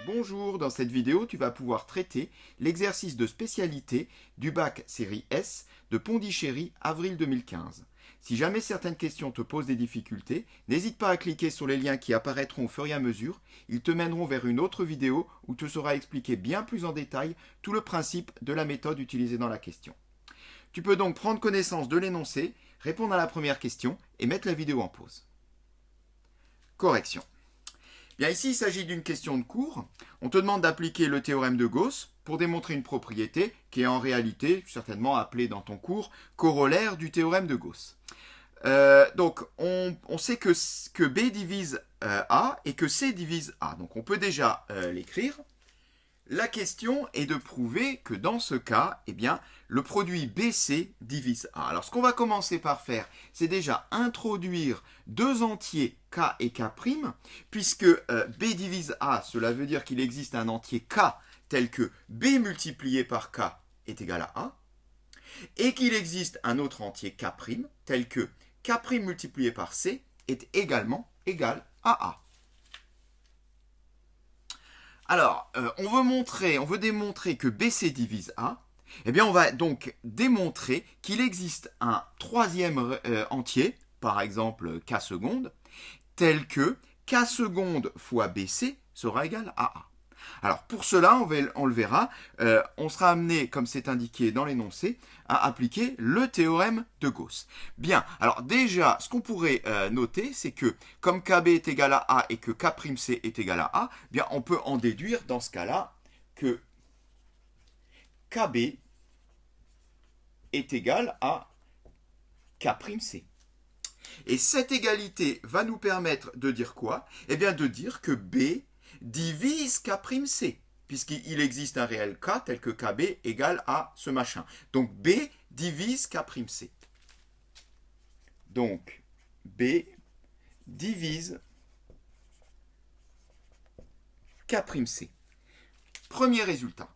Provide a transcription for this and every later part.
Bonjour, dans cette vidéo, tu vas pouvoir traiter l'exercice de spécialité du bac série S de Pondichéry, avril 2015. Si jamais certaines questions te posent des difficultés, n'hésite pas à cliquer sur les liens qui apparaîtront au fur et à mesure. Ils te mèneront vers une autre vidéo où te sera expliqué bien plus en détail tout le principe de la méthode utilisée dans la question. Tu peux donc prendre connaissance de l'énoncé, répondre à la première question et mettre la vidéo en pause. Correction. Bien, ici, il s'agit d'une question de cours. On te demande d'appliquer le théorème de Gauss pour démontrer une propriété qui est en réalité, certainement appelée dans ton cours, corollaire du théorème de Gauss. Donc, on sait que B divise A et que C divise A. Donc, on peut déjà l'écrire. La question est de prouver que dans ce cas, eh bien, le produit BC divise A. Alors, ce qu'on va commencer par faire, c'est déjà introduire deux entiers K et K', puisque B divise A, cela veut dire qu'il existe un entier K tel que B multiplié par K est égal à A, et qu'il existe un autre entier K' tel que K' multiplié par C est également égal à A. Alors, on veut démontrer que BC divise A. Eh bien, on va donc démontrer qu'il existe un troisième entier, par exemple K seconde, tel que K seconde fois BC sera égal à A. Alors, pour cela, on le verra, on sera amené, comme c'est indiqué dans l'énoncé, à appliquer le théorème de Gauss. Bien, alors déjà, ce qu'on pourrait noter, c'est que comme KB est égal à A et que K'C est égal à A, bien, on peut en déduire dans ce cas-là que KB est égal à K'C. Et cette égalité va nous permettre de dire quoi? Eh bien, de dire que B divise K'C, puisqu'il existe un réel K tel que KB égale à ce machin. Donc B divise K'C. Donc B divise K'C. Premier résultat.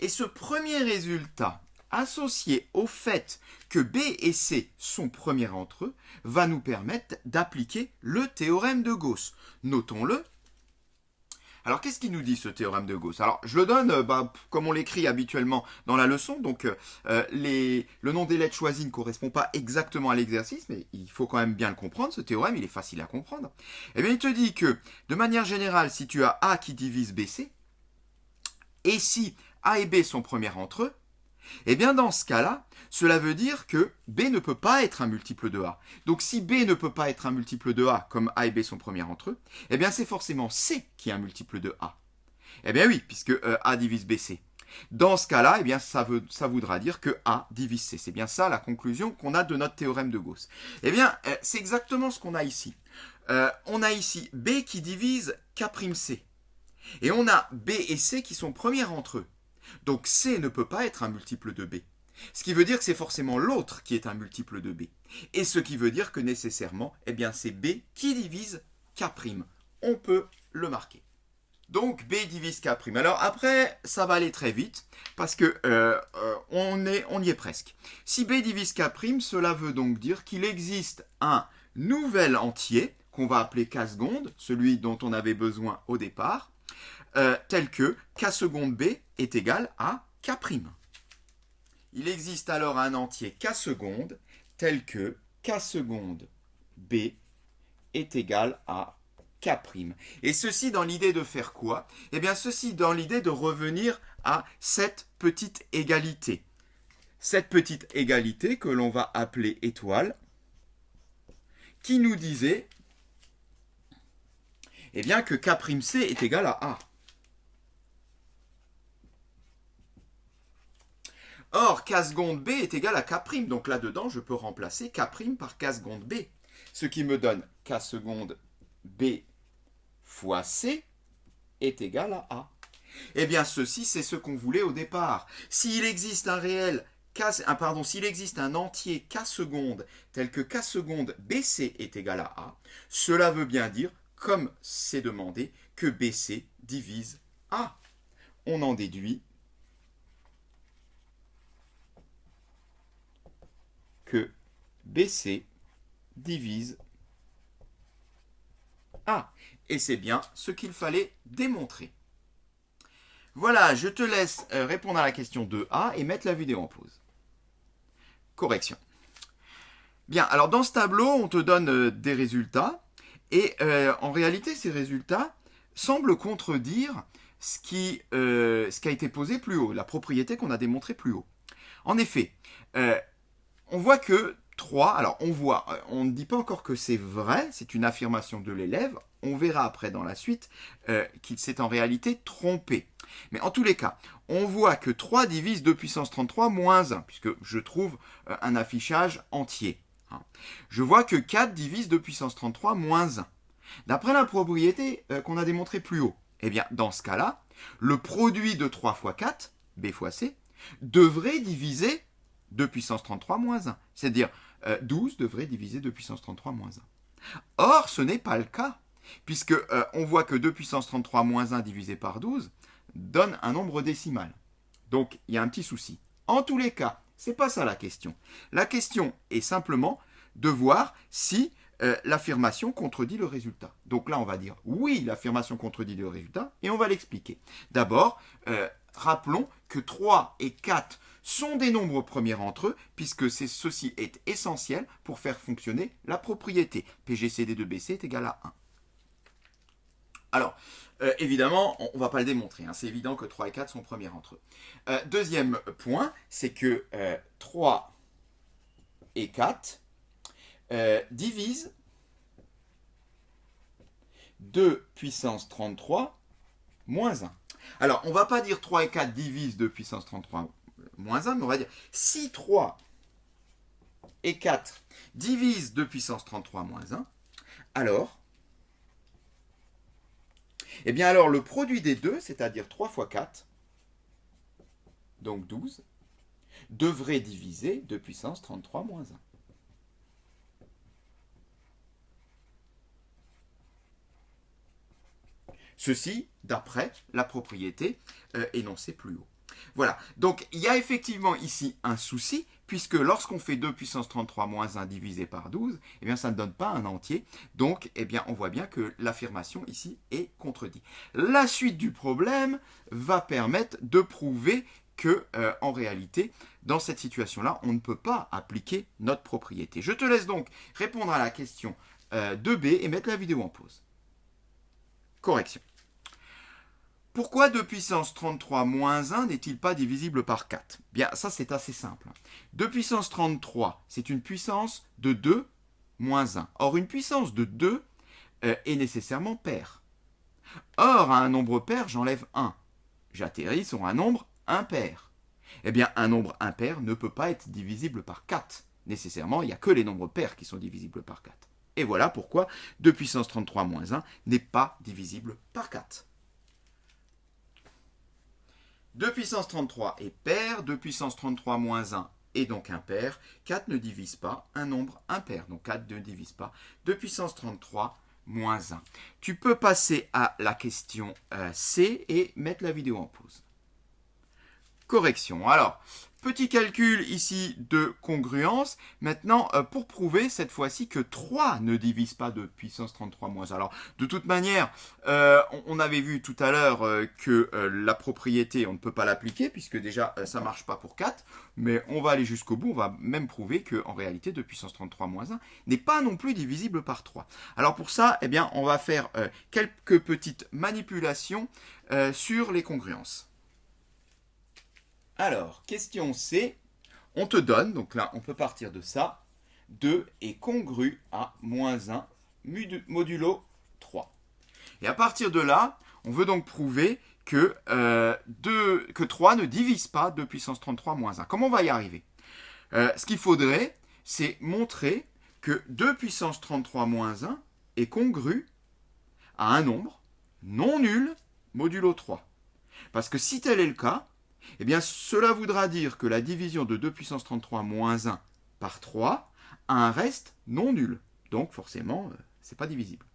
Et ce premier résultat, associé au fait que B et C sont premiers entre eux, va nous permettre d'appliquer le théorème de Gauss. Notons-le. Alors, qu'est-ce qu'il nous dit, ce théorème de Gauss? Alors, je le donne comme on l'écrit habituellement dans la leçon. Donc, le nom des lettres choisies ne correspond pas exactement à l'exercice, mais il faut quand même bien le comprendre. Ce théorème, il est facile à comprendre. Eh bien, il te dit que, de manière générale, si tu as A qui divise BC, et si A et B sont premiers entre eux, eh bien, dans ce cas-là, cela veut dire que B ne peut pas être un multiple de A. Donc, si B ne peut pas être un multiple de A, comme A et B sont premiers entre eux, eh bien, c'est forcément C qui est un multiple de A. Eh bien oui, puisque A divise BC. Dans ce cas-là, eh bien, ça voudra dire que A divise C. C'est bien ça la conclusion qu'on a de notre théorème de Gauss. Eh bien, c'est exactement ce qu'on a ici. On a ici B qui divise K'C. Et on a B et C qui sont premiers entre eux. Donc C ne peut pas être un multiple de B. Ce qui veut dire que c'est forcément l'autre qui est un multiple de B. Et ce qui veut dire que nécessairement, eh bien, c'est B qui divise K'. On peut le marquer. Donc B divise K'. Alors après, ça va aller très vite parce que on y est presque. Si B divise K', cela veut donc dire qu'il existe un nouvel entier qu'on va appeler K seconde, celui dont on avait besoin au départ, tel que K seconde B est égal à K'. Il existe alors un entier K seconde tel que K seconde B est égal à K'. Et ceci dans l'idée de faire quoi? Eh bien, ceci dans l'idée de revenir à cette petite égalité. Cette petite égalité que l'on va appeler étoile, qui nous disait eh bien, que K'C est égal à A. Or, K seconde B est égal à K'. Donc là-dedans, je peux remplacer K' par K seconde B. Ce qui me donne K seconde B fois C est égal à A. Eh bien, ceci, c'est ce qu'on voulait au départ. S'il existe un réel s'il existe un entier K seconde tel que K seconde BC est égal à A, cela veut bien dire, comme c'est demandé, que BC divise A. On en déduit que BC divise A. Et c'est bien ce qu'il fallait démontrer. Voilà, je te laisse répondre à la question 2A et mettre la vidéo en pause. Correction. Bien, alors dans ce tableau, on te donne des résultats. Et en réalité, ces résultats semblent contredire ce qui a été posé plus haut, la propriété qu'on a démontrée plus haut. En effet, on voit que 3, alors on ne dit pas encore que c'est vrai, c'est une affirmation de l'élève, on verra après dans la suite qu'il s'est en réalité trompé. Mais en tous les cas, on voit que 3 divise 2 puissance 33 moins 1, puisque je trouve un affichage entier. Je vois que 4 divise 2 puissance 33 moins 1. D'après la propriété qu'on a démontrée plus haut, eh bien, dans ce cas-là, le produit de 3 fois 4, B fois C, devrait diviser 2 puissance 33 moins 1. C'est-à-dire, 12 devrait diviser 2 puissance 33 moins 1. Or, ce n'est pas le cas, puisque on voit que 2 puissance 33 moins 1 divisé par 12 donne un nombre décimal. Donc, il y a un petit souci. En tous les cas, c'est pas ça la question. La question est simplement de voir si l'affirmation contredit le résultat. Donc là, on va dire oui, l'affirmation contredit le résultat, et on va l'expliquer. D'abord, rappelons que 3 et 4 sont des nombres premiers entre eux, puisque ceci est essentiel pour faire fonctionner la propriété. PGCD de BC est égal à 1. Alors, évidemment, on ne va pas le démontrer. C'est évident que 3 et 4 sont premiers entre eux. Deuxième point, c'est que 3 et 4 divisent 2 puissance 33 moins 1. Alors, on ne va pas dire 3 et 4 divisent 2 puissance 33 moins 1, mais on va dire si 3 et 4 divisent 2 puissance 33 moins 1, alors, eh bien alors le produit des deux, c'est-à-dire 3 fois 4, donc 12, devrait diviser 2 puissance 33 moins 1. Ceci d'après la propriété énoncée plus haut. Voilà, donc il y a effectivement ici un souci, puisque lorsqu'on fait 2 puissance 33 moins 1 divisé par 12, eh bien ça ne donne pas un entier, donc eh bien, on voit bien que l'affirmation ici est contredite. La suite du problème va permettre de prouver que, en réalité, dans cette situation-là, on ne peut pas appliquer notre propriété. Je te laisse donc répondre à la question 2B et mettre la vidéo en pause. Correction. Pourquoi 2 puissance 33 moins 1 n'est-il pas divisible par 4? Bien, ça c'est assez simple. 2 puissance 33, c'est une puissance de 2 moins 1. Or, une puissance de 2 est nécessairement paire. Or, à un nombre pair, j'enlève 1. J'atterris sur un nombre impair. Eh bien, un nombre impair ne peut pas être divisible par 4. Nécessairement, il n'y a que les nombres pairs qui sont divisibles par 4. Et voilà pourquoi 2 puissance 33 moins 1 n'est pas divisible par 4. 2 puissance 33 est pair, 2 puissance 33 moins 1 est donc impair. 4 ne divise pas un nombre impair, donc 4 ne divise pas 2 puissance 33 moins 1. Tu peux passer à la question C et mettre la vidéo en pause. Correction. Alors, petit calcul ici de congruence. Maintenant, pour prouver cette fois-ci que 3 ne divise pas de puissance 33 moins 1. Alors, de toute manière, on avait vu tout à l'heure que la propriété, on ne peut pas l'appliquer, puisque déjà, ça ne marche pas pour 4. Mais on va aller jusqu'au bout, on va même prouver qu'en réalité, 2 puissance 33 moins 1 n'est pas non plus divisible par 3. Alors pour ça, eh bien, on va faire quelques petites manipulations sur les congruences. Alors, question C, on te donne, donc là on peut partir de ça, 2 est congru à moins 1 modulo 3. Et à partir de là, on veut donc prouver que 3 ne divise pas 2 puissance 33 moins 1. Comment on va y arriver? Ce qu'il faudrait, c'est montrer que 2 puissance 33 moins 1 est congru à un nombre non nul modulo 3. Parce que si tel est le cas, eh bien, cela voudra dire que la division de 2 puissance 33 moins 1 par 3 a un reste non nul. Donc, forcément, ce n'est pas divisible.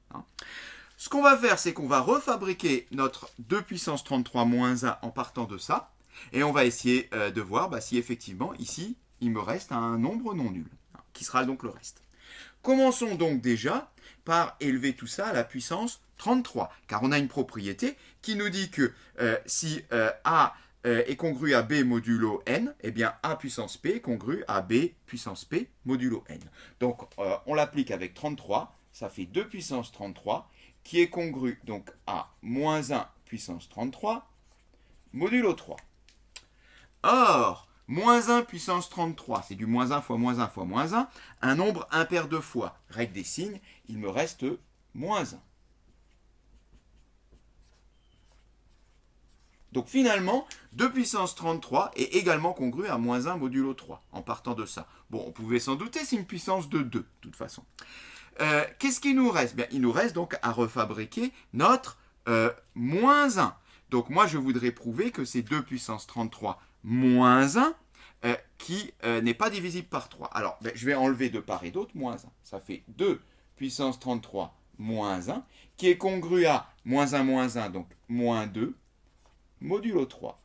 Ce qu'on va faire, c'est qu'on va refabriquer notre 2 puissance 33 moins 1 en partant de ça. Et on va essayer de voir si effectivement, ici, il me reste un nombre non nul, qui sera donc le reste. Commençons donc déjà par élever tout ça à la puissance 33, car on a une propriété qui nous dit que si A est congru à B modulo n, eh bien A puissance P est congru à B puissance P modulo n. Donc on l'applique avec 33, ça fait 2 puissance 33, qui est congru donc à moins 1 puissance 33 modulo 3. Or, moins 1 puissance 33, c'est du moins 1 fois moins 1 fois moins 1, un nombre impair de fois. Règle des signes, il me reste moins 1. Donc finalement, 2 puissance 33 est également congru à moins 1 modulo 3, en partant de ça. Bon, on pouvait s'en douter, c'est une puissance de 2, de toute façon. Qu'est-ce qu'il nous reste? Bien, il nous reste donc à refabriquer notre moins 1. Donc moi, je voudrais prouver que c'est 2 puissance 33 moins 1 qui n'est pas divisible par 3. Alors, je vais enlever de part et d'autre moins 1. Ça fait 2 puissance 33 moins 1, qui est congru à moins 1, donc moins 2, modulo 3.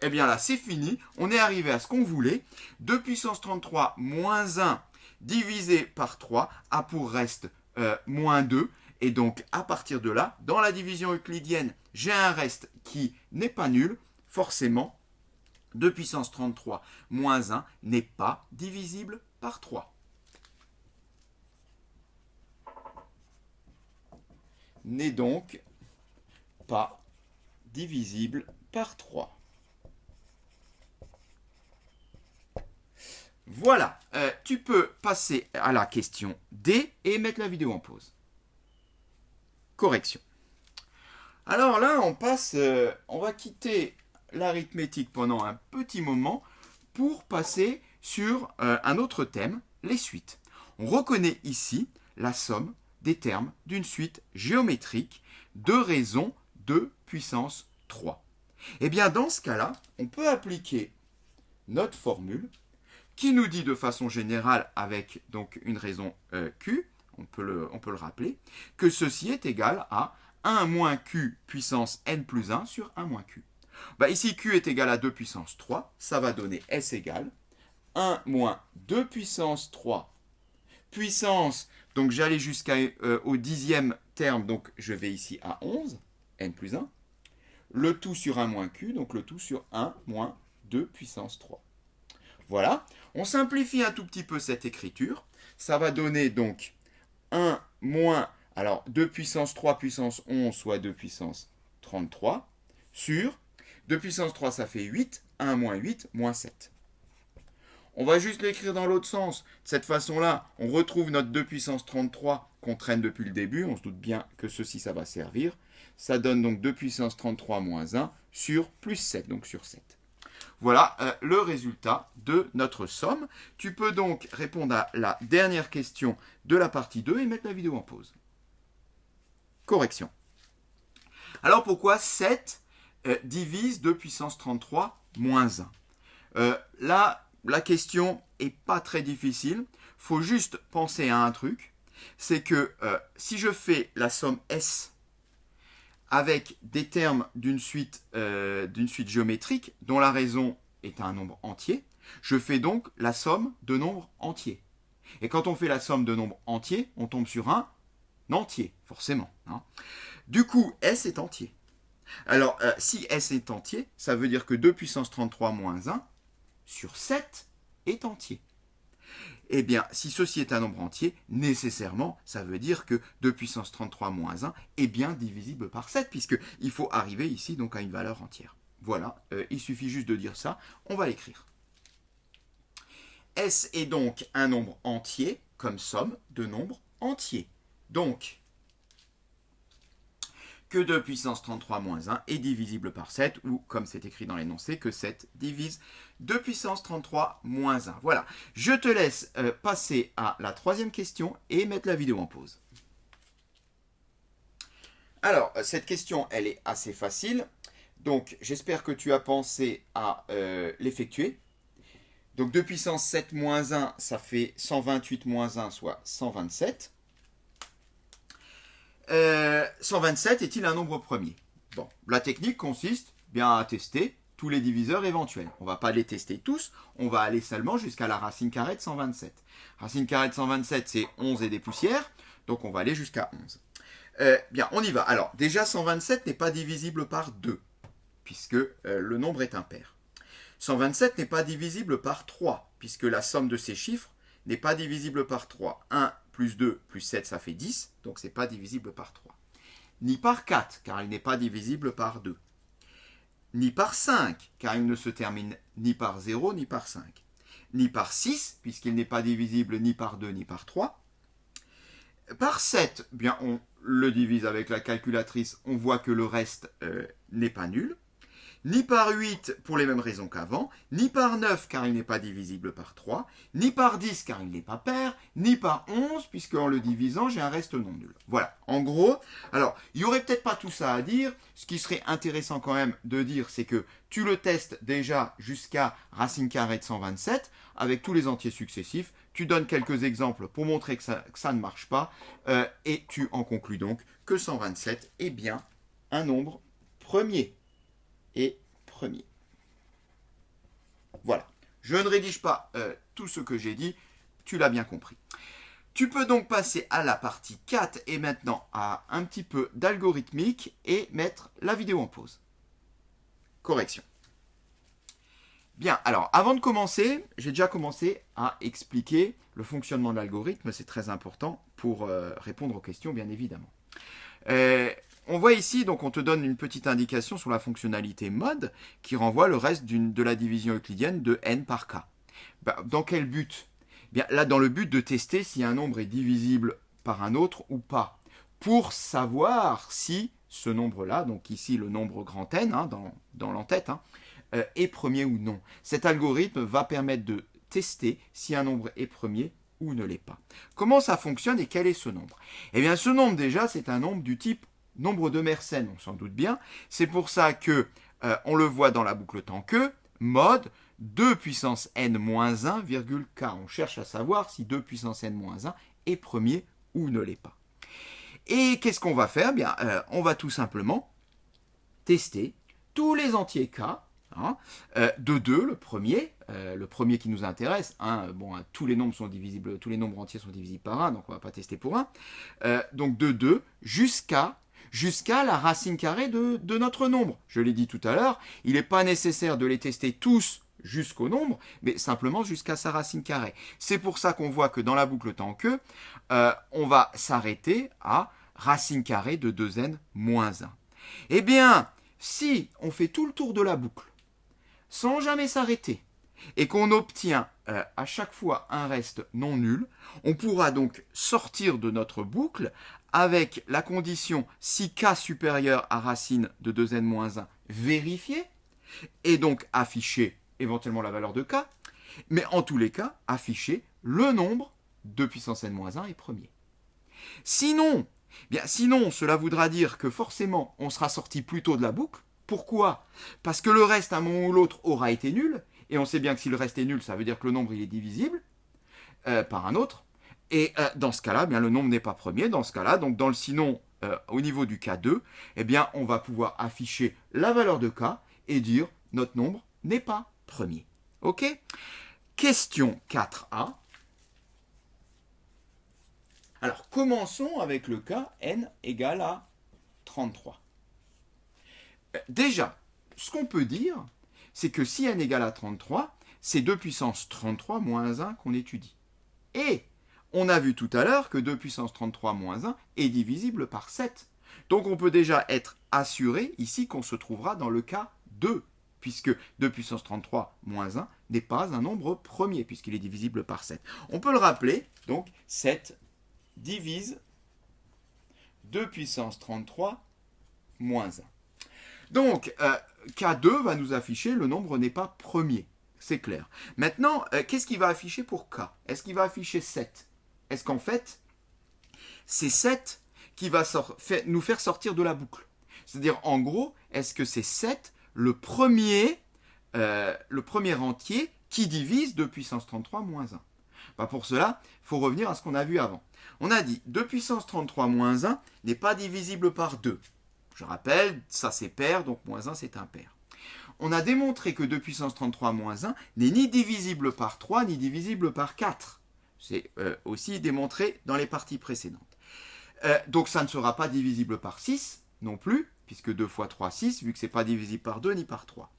Eh bien là, c'est fini. On est arrivé à ce qu'on voulait. 2 puissance 33 moins 1 divisé par 3 a pour reste moins 2. Et donc, à partir de là, dans la division euclidienne, j'ai un reste qui n'est pas nul. Forcément, 2 puissance 33 moins 1 n'est pas divisible par 3. N'est donc pas divisible par 3. Voilà, tu peux passer à la question D et mettre la vidéo en pause. Correction. Alors là, on va quitter l'arithmétique pendant un petit moment pour passer sur un autre thème, les suites. On reconnaît ici la somme des termes d'une suite géométrique de raisons de puissance 3. Et bien dans ce cas-là, on peut appliquer notre formule qui nous dit de façon générale avec donc une raison Q, on peut le rappeler, que ceci est égal à 1 moins Q puissance n plus 1 sur 1 moins Q. Ici, Q est égal à 2 puissance 3, ça va donner S égale 1 moins 2 puissance 3 puissance, donc j'allais jusqu'au dixième terme, donc je vais ici à 11, n plus 1, le tout sur 1 moins Q, donc le tout sur 1 moins 2 puissance 3. Voilà, on simplifie un tout petit peu cette écriture, ça va donner donc 1 moins, alors 2 puissance 3 puissance 11, soit 2 puissance 33, sur 2 puissance 3, ça fait 8, 1 moins 8, moins 7. On va juste l'écrire dans l'autre sens. De cette façon-là, on retrouve notre 2 puissance 33 qu'on traîne depuis le début. On se doute bien que ceci, ça va servir. Ça donne donc 2 puissance 33 moins 1 sur plus 7, donc sur 7. Voilà le résultat de notre somme. Tu peux donc répondre à la dernière question de la partie 2 et mettre la vidéo en pause. Correction. Alors pourquoi 7 divise 2 puissance 33 moins 1 Là, la question n'est pas très difficile. Il faut juste penser à un truc. C'est que si je fais la somme S avec des termes d'une suite géométrique dont la raison est un nombre entier, je fais donc la somme de nombres entiers. Et quand on fait la somme de nombres entiers, on tombe sur un entier, forcément. Hein. Du coup, S est entier. Alors, si S est entier, ça veut dire que 2 puissance 33 moins 1 sur 7 est entier. Eh bien, si ceci est un nombre entier, nécessairement, ça veut dire que 2 puissance 33 moins 1 est bien divisible par 7, puisqu'il faut arriver ici donc à une valeur entière. Voilà, il suffit juste de dire ça, on va l'écrire. S est donc un nombre entier comme somme de nombres entiers. Donc, que 2 puissance 33 moins 1 est divisible par 7, ou comme c'est écrit dans l'énoncé, que 7 divise 2 puissance 33 moins 1. Voilà, je te laisse passer à la troisième question et mettre la vidéo en pause. Alors, cette question, elle est assez facile, donc j'espère que tu as pensé à l'effectuer. Donc 2 puissance 7 moins 1, ça fait 128 moins 1, soit 127. 127 est-il un nombre premier? Bon, la technique consiste bien à tester tous les diviseurs éventuels. On ne va pas les tester tous, on va aller seulement jusqu'à la racine carrée de 127. Racine carrée de 127, c'est 11 et des poussières, donc on va aller jusqu'à 11. Bien, on y va. Alors, déjà, 127 n'est pas divisible par 2, puisque le nombre est impair. 127 n'est pas divisible par 3, puisque la somme de ces chiffres n'est pas divisible par 3. 1 plus 2 plus 7, ça fait 10, donc ce n'est pas divisible par 3. Ni par 4, car il n'est pas divisible par 2. Ni par 5, car il ne se termine ni par 0 ni par 5. Ni par 6, puisqu'il n'est pas divisible ni par 2 ni par 3. Par 7, bien on le divise avec la calculatrice, on voit que le reste n'est pas nul. Ni par 8 pour les mêmes raisons qu'avant, ni par 9 car il n'est pas divisible par 3, ni par 10 car il n'est pas pair, ni par 11 puisque en le divisant j'ai un reste non nul. Voilà, en gros, alors il n'y aurait peut-être pas tout ça à dire, ce qui serait intéressant quand même de dire c'est que tu le testes déjà jusqu'à racine carrée de 127 avec tous les entiers successifs, tu donnes quelques exemples pour montrer que ça ne marche pas et tu en conclus donc que 127 est bien un nombre premier. Et premier. Voilà. Je ne rédige pas tout ce que j'ai dit, tu l'as bien compris. Tu peux donc passer à la partie 4 et maintenant à un petit peu d'algorithmique et mettre la vidéo en pause. Correction. Bien, alors avant de commencer, j'ai déjà commencé à expliquer le fonctionnement de l'algorithme, c'est très important pour répondre aux questions bien évidemment. On voit ici, donc on te donne une petite indication sur la fonctionnalité mode qui renvoie le reste de la division euclidienne de n par k. Dans quel but? Bien, là, dans le but de tester si un nombre est divisible par un autre ou pas, pour savoir si ce nombre-là, donc ici le nombre grand N, hein, dans l'entête, hein, est premier ou non. Cet algorithme va permettre de tester si un nombre est premier ou ne l'est pas. Comment ça fonctionne et quel est ce nombre? Eh bien, ce nombre, déjà, c'est un nombre du type nombre de Mersenne, on s'en doute bien. C'est pour ça que on le voit dans la boucle temps que, mode 2 puissance n moins 1, virgule k. On cherche à savoir si 2 puissance n moins 1 est premier ou ne l'est pas. Et qu'est-ce qu'on va faire? Bien, on va tout simplement tester tous les entiers k, hein, de 2, le premier qui nous intéresse. Hein, bon, tous les nombres sont divisibles, tous les nombres entiers sont divisibles par 1, donc on ne va pas tester pour 1. Donc de 2 jusqu'à la racine carrée de notre nombre. Je l'ai dit tout à l'heure, il n'est pas nécessaire de les tester tous jusqu'au nombre, mais simplement jusqu'à sa racine carrée. C'est pour ça qu'on voit que dans la boucle temps que, on va s'arrêter à racine carrée de 2n moins 1. Eh bien, si on fait tout le tour de la boucle, sans jamais s'arrêter, et qu'on obtient à chaque fois un reste non nul, on pourra donc sortir de notre boucle avec la condition si k supérieur à racine de 2n-1 vérifiée, et donc afficher éventuellement la valeur de k, mais en tous les cas, afficher le nombre 2 puissance n-1 est premier. Sinon, cela voudra dire que forcément, on sera sorti plus tôt de la boucle. Pourquoi? Parce que le reste, à un moment ou l'autre, aura été nul, et on sait bien que si le reste est nul, ça veut dire que le nombre il est divisible par un autre. Et dans ce cas-là, bien, le nombre n'est pas premier. Dans ce cas-là, donc dans le sinon, au niveau du K2, eh bien, on va pouvoir afficher la valeur de K et dire notre nombre n'est pas premier. OK? Question 4a. Alors, commençons avec le cas n égale à 33. Déjà, ce qu'on peut dire, c'est que si n égale à 33, c'est 2 puissance 33 moins 1 qu'on étudie. Et on a vu tout à l'heure que 2 puissance 33 moins 1 est divisible par 7. Donc on peut déjà être assuré ici qu'on se trouvera dans le cas 2, puisque 2 puissance 33 moins 1 n'est pas un nombre premier, puisqu'il est divisible par 7. On peut le rappeler, donc 7 divise 2 puissance 33 moins 1. Donc, K2 va nous afficher le nombre n'est pas premier. C'est clair. Maintenant, qu'est-ce qu'il va afficher pour K? Est-ce qu'il va afficher 7? Est-ce qu'en fait, c'est 7 qui va nous faire sortir de la boucle? C'est-à-dire, en gros, est-ce que c'est 7 le premier entier qui divise 2 puissance 33 moins 1? Bah pour cela, il faut revenir à ce qu'on a vu avant. On a dit 2 puissance 33 moins 1 n'est pas divisible par 2. Je rappelle, ça c'est pair, donc moins 1 c'est impair. On a démontré que 2 puissance 33 moins 1 n'est ni divisible par 3 ni divisible par 4. C'est aussi démontré dans les parties précédentes. Donc ça ne sera pas divisible par 6 non plus, puisque 2 fois 3, 6, vu que ce n'est pas divisible par 2 ni par 3.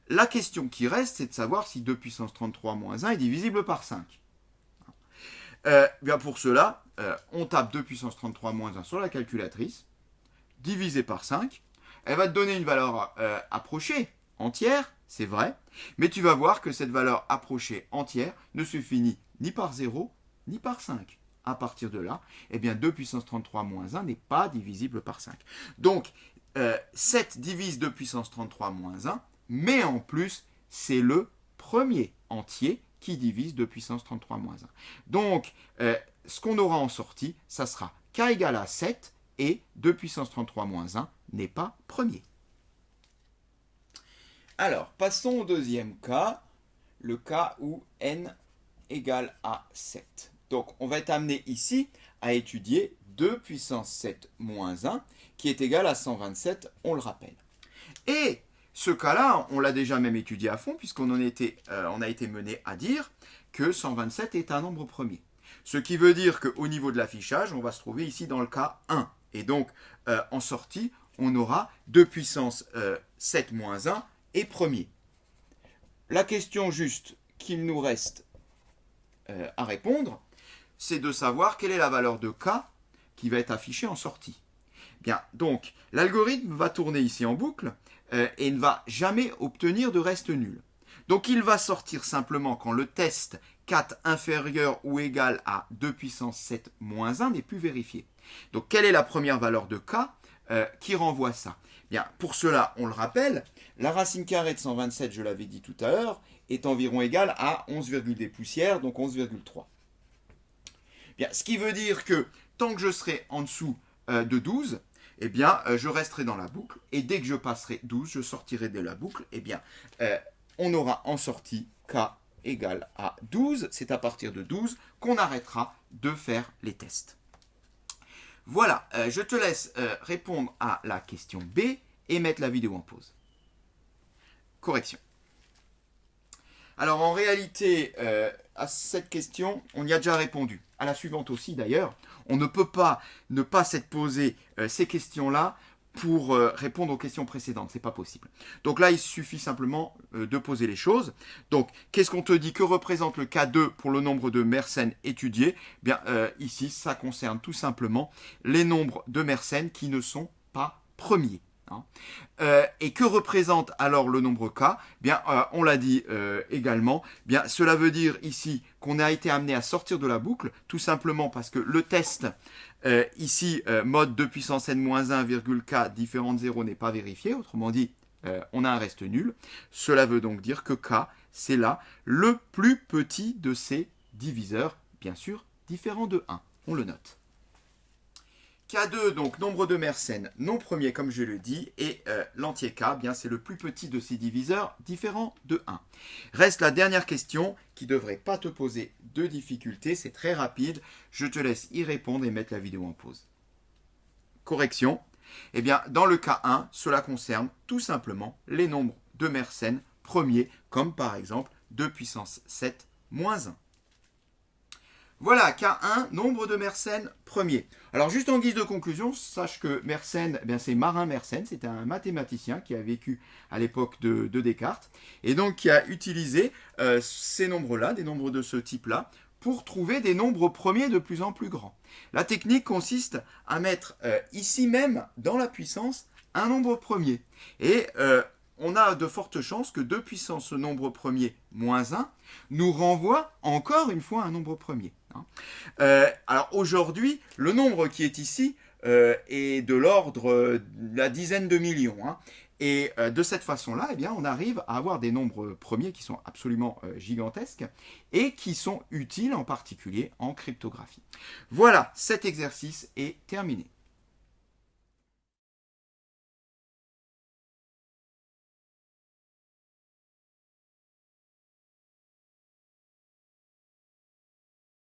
La question qui reste, c'est de savoir si 2 puissance 33 moins 1 est divisible par 5. Bien pour cela, on tape 2 puissance 33 moins 1 sur la calculatrice, divisé par 5. Elle va te donner une valeur approchée, entière, c'est vrai, mais tu vas voir que cette valeur approchée entière ne se finit ni par 0, ni par 5. À partir de là, eh bien 2 puissance 33 moins 1 n'est pas divisible par 5. Donc, 7 divise 2 puissance 33 moins 1, mais en plus, c'est le premier entier qui divise 2 puissance 33 moins 1. Donc, ce qu'on aura en sortie, ça sera k égale à 7 et 2 puissance 33 moins 1 n'est pas premier. Alors, passons au deuxième cas, le cas où n égale à 7. Donc, on va être amené ici à étudier 2 puissance 7 moins 1, qui est égal à 127, on le rappelle. Et ce cas-là, on l'a déjà même étudié à fond, puisqu'on a été mené à dire que 127 est un nombre premier. Ce qui veut dire qu'au niveau de l'affichage, on va se trouver ici dans le cas 1. Et donc, en sortie, on aura 2 puissance 7 moins 1 et premier. La question juste qu'il nous reste à répondre, c'est de savoir quelle est la valeur de k qui va être affichée en sortie. Bien, donc, l'algorithme va tourner ici en boucle et ne va jamais obtenir de reste nul. Donc, il va sortir simplement quand le test 4 inférieur ou égal à 2 puissance 7 moins 1 n'est plus vérifié. Donc, quelle est la première valeur de k qui renvoie ça? Bien, pour cela, on le rappelle, la racine carrée de 127, je l'avais dit tout à l'heure, est environ égale à 11, des poussières, donc 11,3. Bien, ce qui veut dire que tant que je serai en dessous de 12, eh bien, je resterai dans la boucle. Et dès que je passerai 12, je sortirai de la boucle. Eh bien, on aura en sortie k égale à 12. C'est à partir de 12 qu'on arrêtera de faire les tests. Voilà, je te laisse répondre à la question B et mettre la vidéo en pause. Correction. Alors, en réalité, à cette question, on y a déjà répondu. À la suivante aussi, d'ailleurs. On ne peut pas ne pas s'être posé ces questions-là pour répondre aux questions précédentes. Ce n'est pas possible. Donc là, il suffit simplement de poser les choses. Donc, qu'est-ce qu'on te dit? Que représente le K2 pour le nombre de Mersenne étudiés? Bien, ici, ça concerne tout simplement les nombres de Mersenne qui ne sont pas premiers. Et que représente alors le nombre k? Bien, on l'a dit également. Bien, cela veut dire ici qu'on a été amené à sortir de la boucle, tout simplement parce que le test ici mode 2 puissance n moins 1, k différent de 0 n'est pas vérifié. Autrement dit, on a un reste nul. Cela veut donc dire que k, c'est là le plus petit de ces diviseurs, bien sûr, différent de 1. On le note. K2, donc nombre de Mersenne non premier comme je le dis, et l'entier K, bien c'est le plus petit de ces diviseurs différents de 1. Reste la dernière question qui ne devrait pas te poser de difficulté, c'est très rapide, je te laisse y répondre et mettre la vidéo en pause. Correction, eh bien dans le cas 1, cela concerne tout simplement les nombres de Mersenne premiers, comme par exemple 2 puissance 7 moins 1. Voilà, K1, nombre de Mersenne premier. Alors, juste en guise de conclusion, sache que Mersenne, eh c'est Marin Mersenne, c'était un mathématicien qui a vécu à l'époque de Descartes, et donc qui a utilisé ces nombres-là, des nombres de ce type-là, pour trouver des nombres premiers de plus en plus grands. La technique consiste à mettre ici même, dans la puissance, un nombre premier. Et on a de fortes chances que 2 puissance nombre premier moins 1 nous renvoie encore une fois un nombre premier. Alors aujourd'hui, le nombre qui est ici est de l'ordre de la dizaine de millions. Et de cette façon-là, eh bien, on arrive à avoir des nombres premiers qui sont absolument gigantesques et qui sont utiles en particulier en cryptographie. Voilà, cet exercice est terminé.